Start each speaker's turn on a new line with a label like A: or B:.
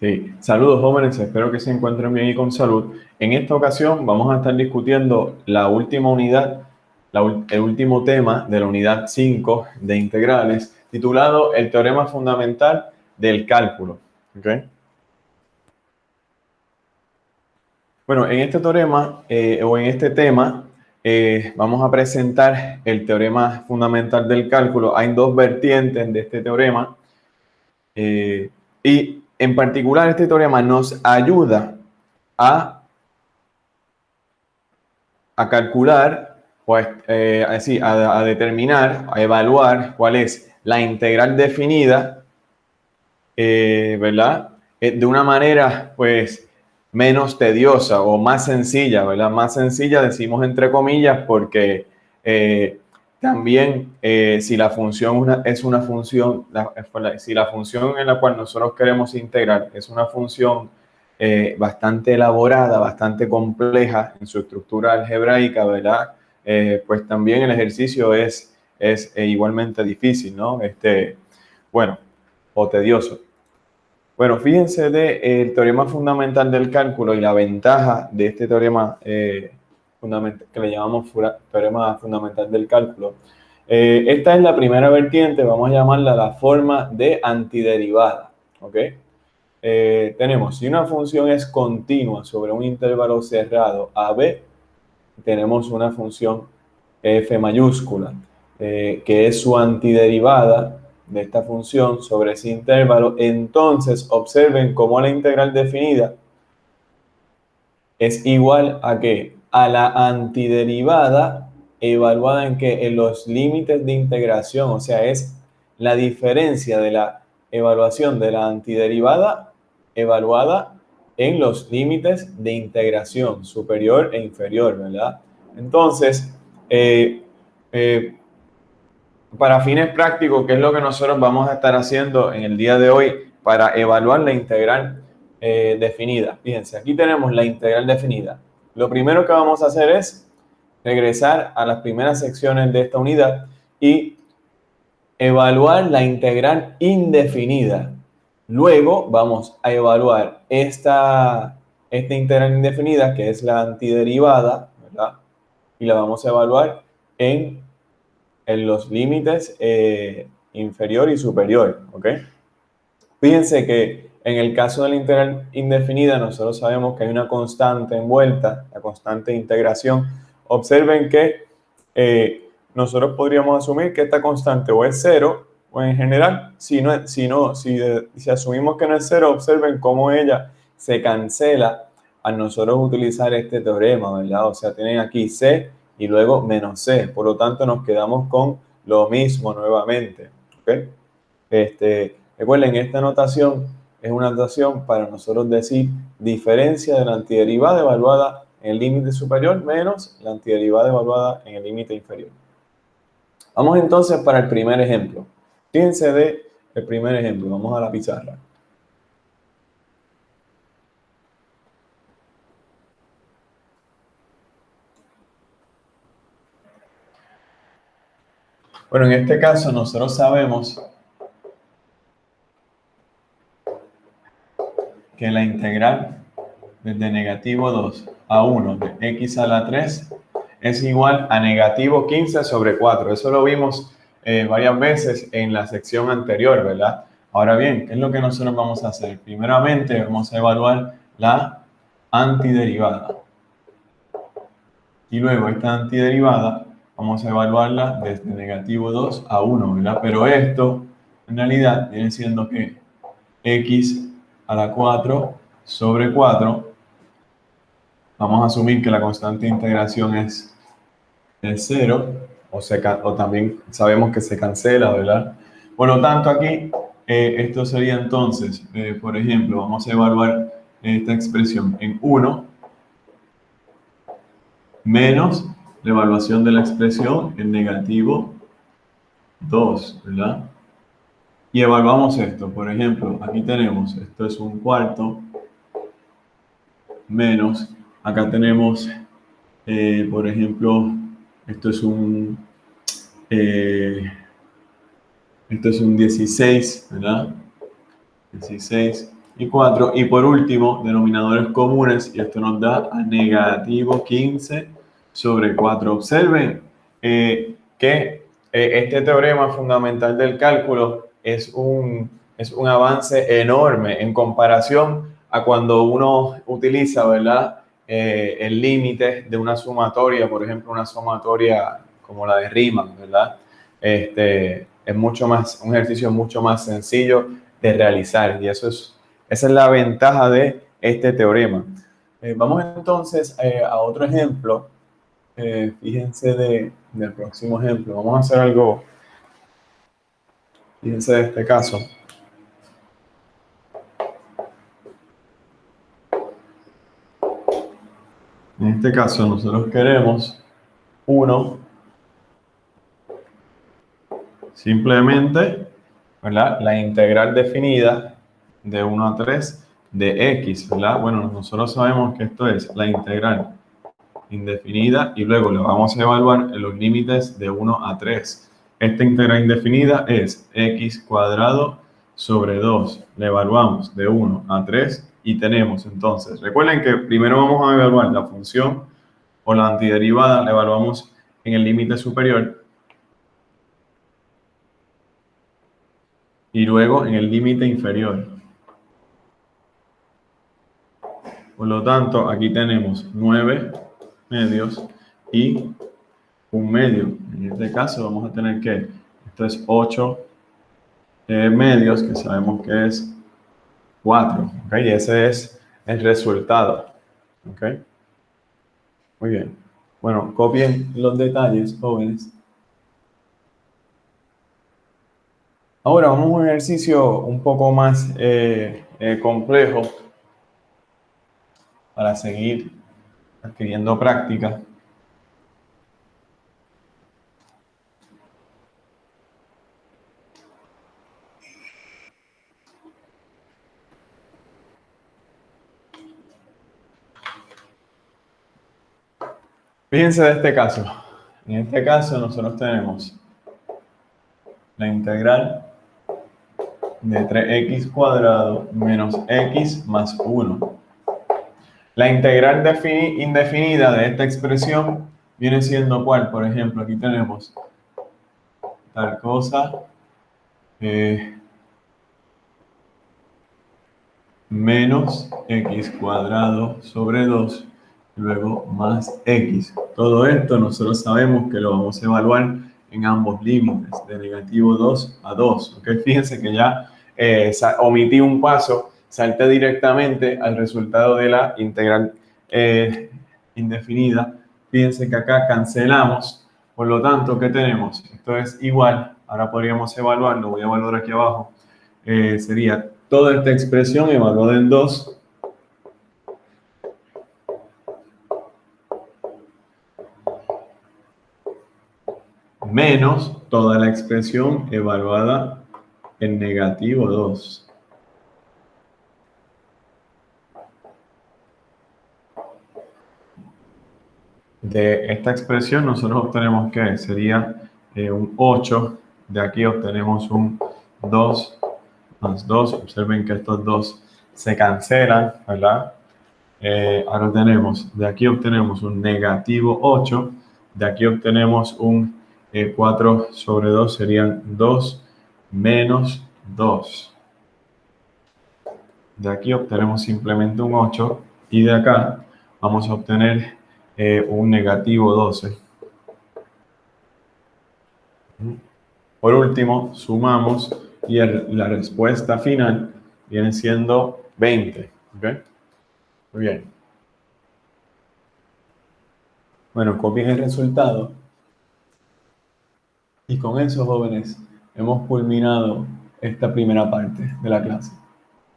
A: Sí, saludos jóvenes, espero que se encuentren bien y con salud. En esta ocasión vamos a estar discutiendo la última unidad, el último tema de la unidad 5 de integrales, titulado El teorema fundamental del cálculo. ¿Okay? Bueno, en este teorema o en este tema vamos a presentar el teorema fundamental del cálculo. Hay dos vertientes de este teorema. Y en particular este teorema nos ayuda a calcular, pues, a determinar, a evaluar cuál es la integral definida, ¿verdad? De una manera, pues, menos tediosa o más sencilla, ¿verdad? Más sencilla decimos entre comillas porque también si la función es una función, si la función en la cual nosotros queremos integrar es una función bastante elaborada, bastante compleja en su estructura algebraica, ¿verdad? Pues también el ejercicio es igualmente difícil, ¿no? Bueno, o tedioso. Bueno, fíjense el teorema fundamental del cálculo y la ventaja de este teorema que le llamamos teorema fundamental del cálculo. Esta es la primera vertiente, vamos a llamarla la forma de antiderivada. ¿Ok? Tenemos, si una función es continua sobre un intervalo cerrado AB, tenemos una función f mayúscula, que es su antiderivada de esta función sobre ese intervalo. Entonces, observen cómo la integral definida es igual a ¿qué? A la antiderivada evaluada en ¿qué? En los límites de integración, o sea, es la diferencia de la evaluación de la antiderivada evaluada en los límites de integración superior e inferior, ¿verdad? Entonces, eh, eh, para fines prácticos, ¿qué es lo que nosotros vamos a estar haciendo en el día de hoy para evaluar la integral definida? Fíjense, aquí tenemos la integral definida. Lo primero que vamos a hacer es regresar a las primeras secciones de esta unidad y evaluar la integral indefinida. Luego vamos a evaluar esta integral indefinida, que es la antiderivada, ¿verdad? Y la vamos a evaluar en los límites inferior y superior, ¿ok? Fíjense que en el caso de la integral indefinida, nosotros sabemos que hay una constante envuelta, la constante de integración. Observen que nosotros podríamos asumir que esta constante o es cero, o en general, si asumimos que no es cero, observen cómo ella se cancela al nosotros utilizar este teorema, ¿verdad? O sea, tienen aquí c y luego menos c, por lo tanto nos quedamos con lo mismo nuevamente, ¿ok? Recuerden, esta notación es una notación para nosotros decir diferencia de la antiderivada evaluada en el límite superior menos la antiderivada evaluada en el límite inferior. Vamos entonces para el primer ejemplo. Fíjense el primer ejemplo. Vamos a la pizarra. Bueno, en este caso nosotros sabemos que la integral desde negativo 2 a 1 de x a la 3 es igual a negativo 15 sobre 4. Eso lo vimos varias veces en la sección anterior, ¿verdad? Ahora bien, ¿qué es lo que nosotros vamos a hacer? Primeramente vamos a evaluar la antiderivada. Y luego esta antiderivada vamos a evaluarla desde negativo 2 a 1, ¿verdad? Pero esto en realidad viene siendo que x a la 4 sobre 4. Vamos a asumir que la constante de integración es 0, o también sabemos que se cancela, ¿verdad? Por lo tanto, aquí esto sería entonces, por ejemplo, vamos a evaluar esta expresión en 1 menos la evaluación de la expresión en negativo 2, ¿verdad? Y evaluamos esto, por ejemplo, aquí tenemos, esto es un cuarto, menos, acá tenemos, por ejemplo, esto es un 16, ¿verdad? 16 y 4. Y por último, denominadores comunes, y esto nos da a negativo 15 sobre 4. Observen que este teorema fundamental del cálculo es un avance enorme en comparación a cuando uno utiliza, ¿verdad? El límite de una sumatoria, por ejemplo, una sumatoria como la de Riemann, ¿verdad? Es mucho más, un ejercicio mucho más sencillo de realizar, y esa es la ventaja de este teorema. Vamos entonces a otro ejemplo. Fíjense del próximo ejemplo. Vamos a hacer algo, fíjense de este caso. En este caso nosotros queremos 1, simplemente, ¿verdad? La integral definida de 1 a 3 de x, ¿verdad? Bueno, nosotros sabemos que esto es la integral indefinida y luego le vamos a evaluar en los límites de 1 a 3. Esta integral indefinida es x cuadrado sobre 2. Le evaluamos de 1 a 3 y tenemos entonces, recuerden que primero vamos a evaluar la función o la antiderivada, la evaluamos en el límite superior y luego en el límite inferior. Por lo tanto, aquí tenemos 9 medios y 1 medio. En este caso vamos a tener que, esto es 8 medios, que sabemos que es 4. ¿Okay? Y ese es el resultado. ¿Okay? Muy bien. Bueno, copien los detalles, jóvenes. Ahora vamos a un ejercicio un poco más complejo para seguir adquiriendo práctica. Fíjense de este caso. En este caso nosotros tenemos la integral de 3x cuadrado menos x más 1. La integral indefinida de esta expresión viene siendo ¿cuál? Por ejemplo, aquí tenemos tal cosa menos x cuadrado sobre 2, luego más x. Todo esto nosotros sabemos que lo vamos a evaluar en ambos límites, de negativo 2 a 2. ¿Okay? Fíjense que ya omití un paso, salté directamente al resultado de la integral indefinida. Fíjense que acá cancelamos, por lo tanto, ¿qué tenemos? Esto es igual, ahora podríamos evaluarlo, voy a evaluar aquí abajo, sería toda esta expresión evaluada en 2 menos toda la expresión evaluada en negativo 2. De esta expresión nosotros obtenemos que sería un 8, de aquí obtenemos un 2 más 2, observen que estos dos se cancelan, ¿verdad? Ahora tenemos, de aquí obtenemos un negativo 8, de aquí obtenemos un 4 sobre 2, serían 2 menos 2. De aquí obtenemos simplemente un 8 y de acá vamos a obtener un negativo 12. Por último, sumamos y la respuesta final viene siendo 20. ¿Okay? Muy bien. Bueno, copien el resultado. Y con eso, jóvenes, hemos culminado esta primera parte de la clase.